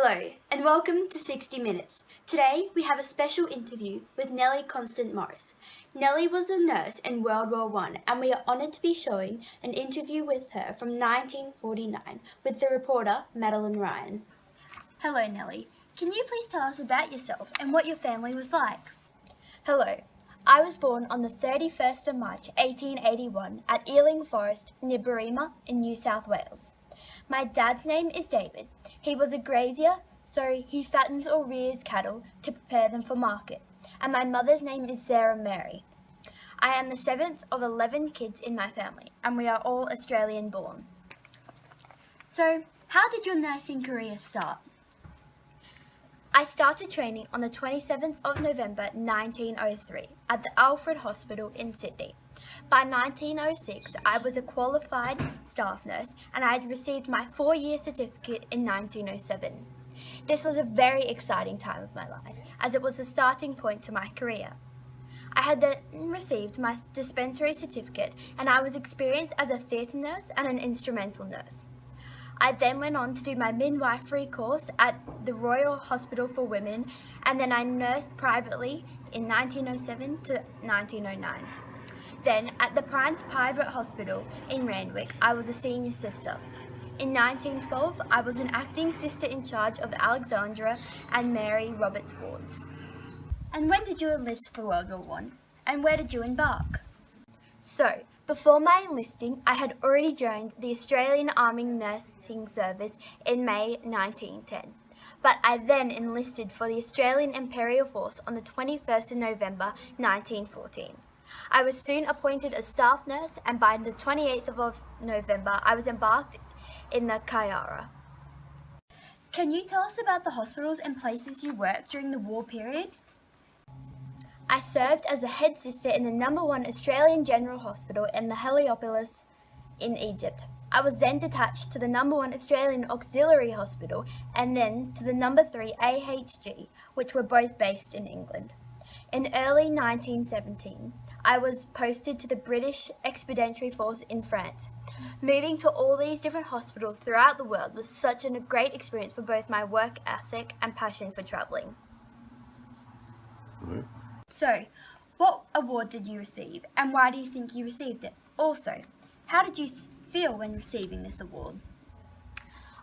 Hello and welcome to 60 Minutes. Today we have a special interview with Nellie Constance Morrice. Nellie was a nurse in World War I and we are honoured to be showing an interview with her from 1949 with the reporter Madeline Ryan. Hello Nellie, can you please tell us about yourself and what your family was like? Hello, I was born on the 31st of March 1881 at Ealing Forest near Berrima in New South Wales. My dad's name is David. He was a grazier, so he fattens or rears cattle to prepare them for market. And my mother's name is Sarah Mary. I am the 7th of 11 kids in my family, and we are all Australian born. So, how did your nursing career start? I started training on the 27th of November 1903 at the Alfred Hospital in Sydney. By 1906, I was a qualified staff nurse and I had received my 4-year certificate in 1907. This was a very exciting time of my life, as it was the starting point to my career. I had then received my dispensary certificate and I was experienced as a theatre nurse and an instrumental nurse. I then went on to do my midwifery course at the Royal Hospital for Women, and then I nursed privately in 1907 to 1909. Then, at the Prince Private Hospital in Randwick, I was a senior sister. In 1912, I was an acting sister in charge of Alexandra and Mary Roberts wards. And when did you enlist for World War I? And where did you embark? So, before my enlisting, I had already joined the Australian Army Nursing Service in May 1910. But I then enlisted for the Australian Imperial Force on the 21st of November 1914. I was soon appointed a staff nurse, and by the 28th of November, I was embarked in the Kayara. Can you tell us about the hospitals and places you worked during the war period? I served as a head sister in the No. 1 Australian General Hospital in the Heliopolis in Egypt. I was then detached to the No. 1 Australian Auxiliary Hospital and then to the No. 3 AHG, which were both based in England. In early 1917, I was posted to the British Expeditionary Force in France. Moving to all these different hospitals throughout the world was such a great experience for both my work ethic and passion for travelling. Right. So, what award did you receive and why do you think you received it? Also, how did you feel when receiving this award?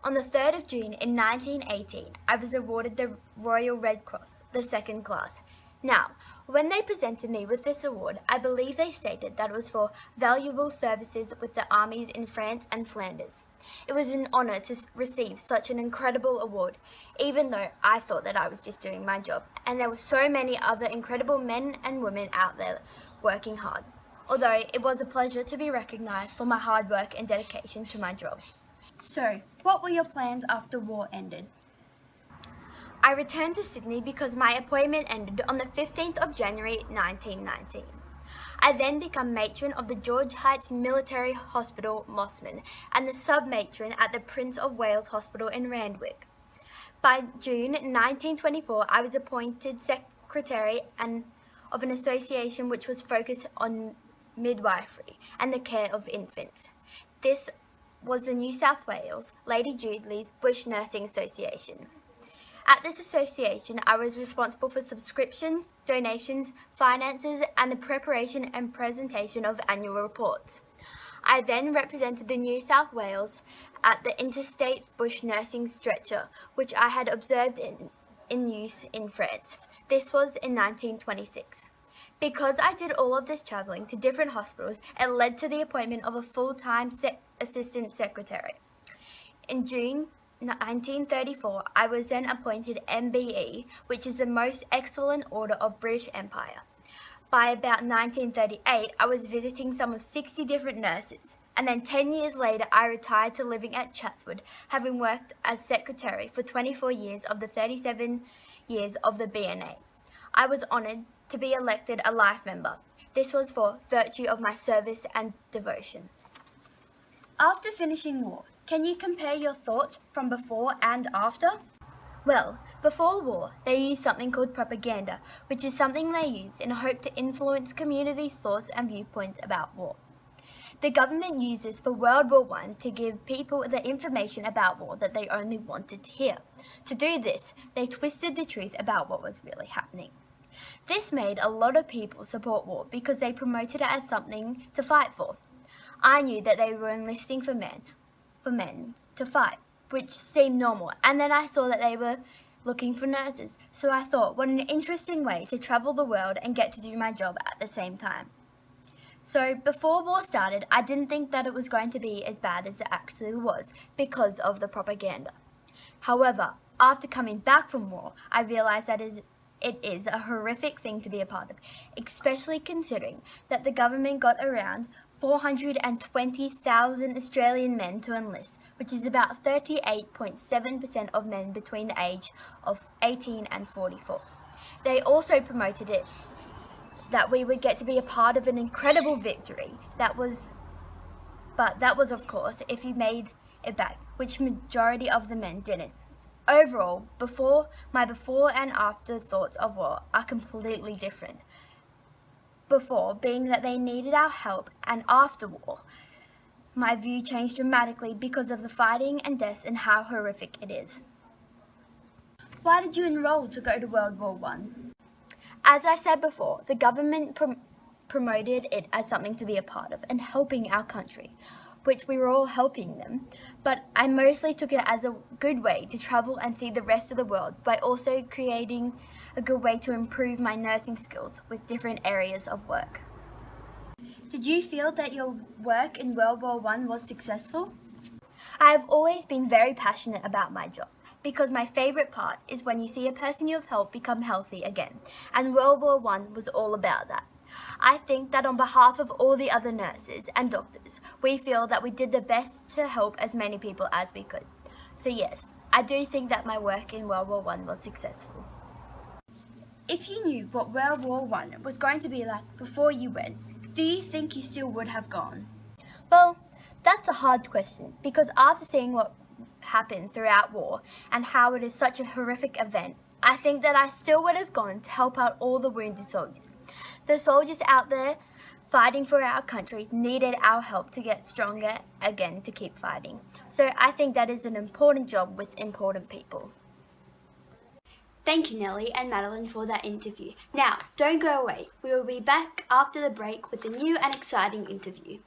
On the 3rd of June in 1918, I was awarded the Royal Red Cross, the second class. Now, when they presented me with this award, I believe they stated that it was for valuable services with the armies in France and Flanders. It was an honour to receive such an incredible award, even though I thought that I was just doing my job, and there were so many other incredible men and women out there working hard. Although it was a pleasure to be recognised for my hard work and dedication to my job. So, what were your plans after war ended? I returned to Sydney because my appointment ended on the 15th of January 1919. I then became matron of the George Heights Military Hospital, Mossman, and the sub-matron at the Prince of Wales Hospital in Randwick. By June 1924, I was appointed secretary of an association which was focused on midwifery and the care of infants. This was the New South Wales Lady Jubilee's Bush Nursing Association. At this association, I was responsible for subscriptions, donations, finances, and the preparation and presentation of annual reports. I then represented the New South Wales at the Interstate Bush Nursing Stretcher, which I had observed in use in France. This was in 1926. Because I did all of this travelling to different hospitals, it led to the appointment of a full-time assistant secretary. In June 1934, I was then appointed MBE, which is the most excellent order of British Empire. By about 1938, I was visiting some of 60 different nurses, and then 10 years later, I retired to living at Chatswood, having worked as secretary for 24 years of the 37 years of the BNA. I was honoured to be elected a life member. This was for virtue of my service and devotion. After finishing war, can you compare your thoughts from before and after? Well, before war, they used something called propaganda, which is something they use in hope to influence community thoughts and viewpoints about war. The government used this for World War I to give people the information about war that they only wanted to hear. To do this, they twisted the truth about what was really happening. This made a lot of people support war because they promoted it as something to fight for. I knew that they were enlisting for men to fight, which seemed normal, and then I saw that they were looking for nurses, so I thought, what an interesting way to travel the world and get to do my job at the same time. So before war started, I didn't think that it was going to be as bad as it actually was because of the propaganda. However, after coming back from war, I realized that it is a horrific thing to be a part of, especially considering that the government got around 420,000 Australian men to enlist, which is about 38.7% of men between the age of 18 and 44. They also promoted it that we would get to be a part of an incredible victory. That was of course if you made it back, which majority of the men didn't. Overall, my before and after thoughts of war are completely different. Before, being that they needed our help, and after war, my view changed dramatically because of the fighting and deaths and how horrific it is. Why did you enroll to go to World War I? As I said before, the government promoted it as something to be a part of and helping our country, which we were all helping them, but I mostly took it as a good way to travel and see the rest of the world by also creating a good way to improve my nursing skills with different areas of work. Did you feel that your work in World War I was successful? I have always been very passionate about my job because my favourite part is when you see a person you have helped become healthy again, and World War I was all about that. I think that on behalf of all the other nurses and doctors, we feel that we did the best to help as many people as we could. So yes, I do think that my work in World War I was successful. If you knew what World War I was going to be like before you went, do you think you still would have gone? Well, that's a hard question because after seeing what happened throughout war and how it is such a horrific event, I think that I still would have gone to help out all the wounded soldiers. The soldiers out there fighting for our country needed our help to get stronger again to keep fighting. So I think that is an important job with important people. Thank you, Nellie and Madeline, for that interview. Now, don't go away. We will be back after the break with a new and exciting interview.